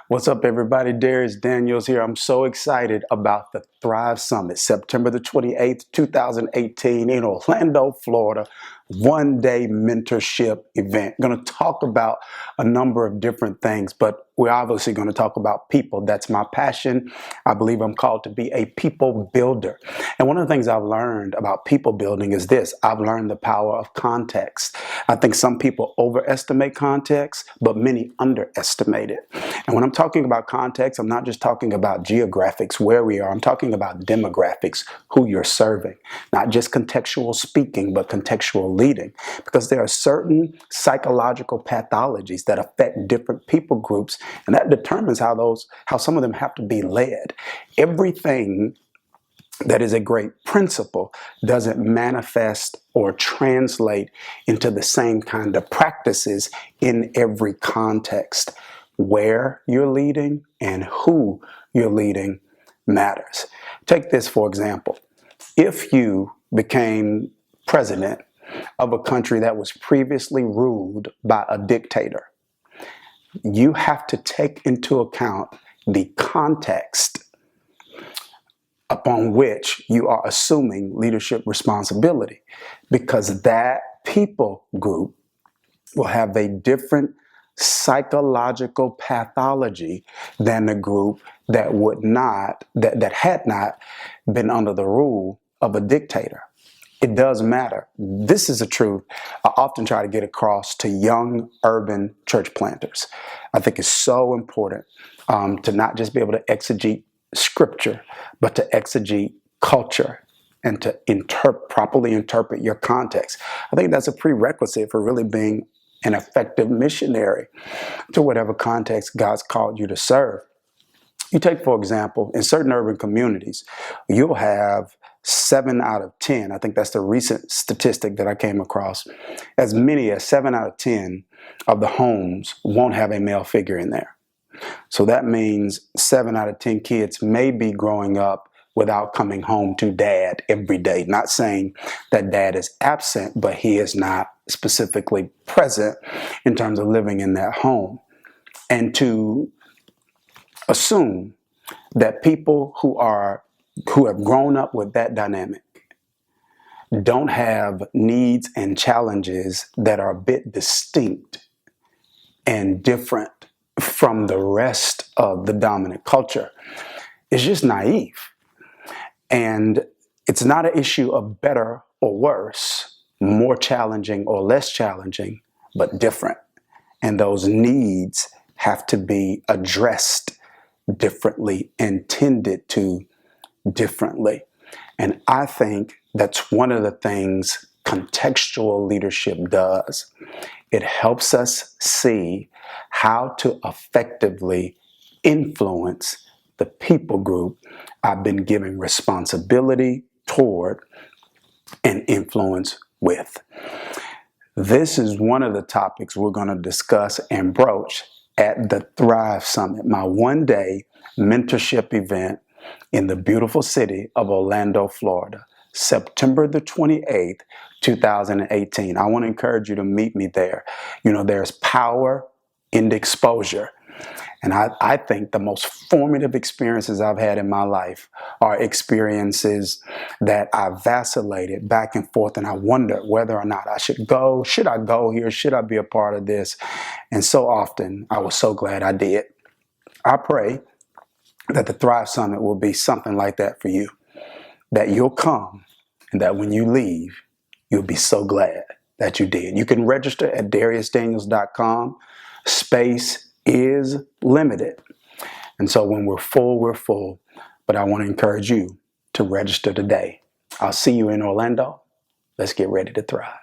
What's up, everybody? Dharius Daniels here. I'm so excited about the Thrive Summit, September the 28th, 2018 in Orlando, Florida. One-day mentorship event. Going to talk about a number of different things, but we're obviously going to talk about people. That's my passion. I believe I'm called to be a people builder. And one of the things I've learned about people building is this. I've learned the power of context. I think some people overestimate context, but many underestimate it. And when I'm talking about context, I'm not just talking about geographics, where we are. I'm talking about demographics, who you're serving. Not just contextual speaking, but contextual leading. Because there are certain psychological pathologies that affect different people groups, and that determines how some of them have to be led. Everything that is a great principle doesn't manifest or translate into the same kind of practices in every context. Where you're leading and who you're leading matters. Take this for example. If you became president of a country that was previously ruled by a dictator, you have to take into account the context upon which you are assuming leadership responsibility, because that people group will have a different psychological pathology than the group that had not been under the rule of a dictator. It does matter. This is the truth I often try to get across to young urban church planters. I think it's so important to not just be able to exegete scripture, but to exegete culture and to properly interpret your context. I think that's a prerequisite for really being an effective missionary to whatever context God's called you to serve. You take, for example, in certain urban communities, you'll have 7 out of 10, I think that's the recent statistic that I came across, as many as 7 out of 10 of the homes won't have a male figure in there. So that means 7 out of 10 kids may be growing up without coming home to dad every day. Not saying that dad is absent, but he is not specifically present in terms of living in that home. And to assume that people who have grown up with that dynamic don't have needs and challenges that are a bit distinct and different from the rest of the dominant culture is just naive. And it's not an issue of better or worse, more challenging or less challenging, but different. And those needs have to be addressed differently and tended to differently. And I think that's one of the things contextual leadership does. It helps us see how to effectively influence the people group I've been giving responsibility toward and influence with. This is one of the topics we're going to discuss and broach at the Thrive Summit, my one-day mentorship event in the beautiful city of Orlando, Florida, September the 28th, 2018. I want to encourage you to meet me there. There's power in exposure. And I think the most formative experiences I've had in my life are experiences that I vacillated back and forth, and I wondered whether or not I should go. Should I go here? Should I be a part of this? And so often, I was so glad I did. I pray that the Thrive Summit will be something like that for you, that you'll come and that when you leave, you'll be so glad that you did. You can register at DhariusDaniels.com. Space is limited. And so when we're full, we're full. But I want to encourage you to register today. I'll see you in Orlando. Let's get ready to thrive.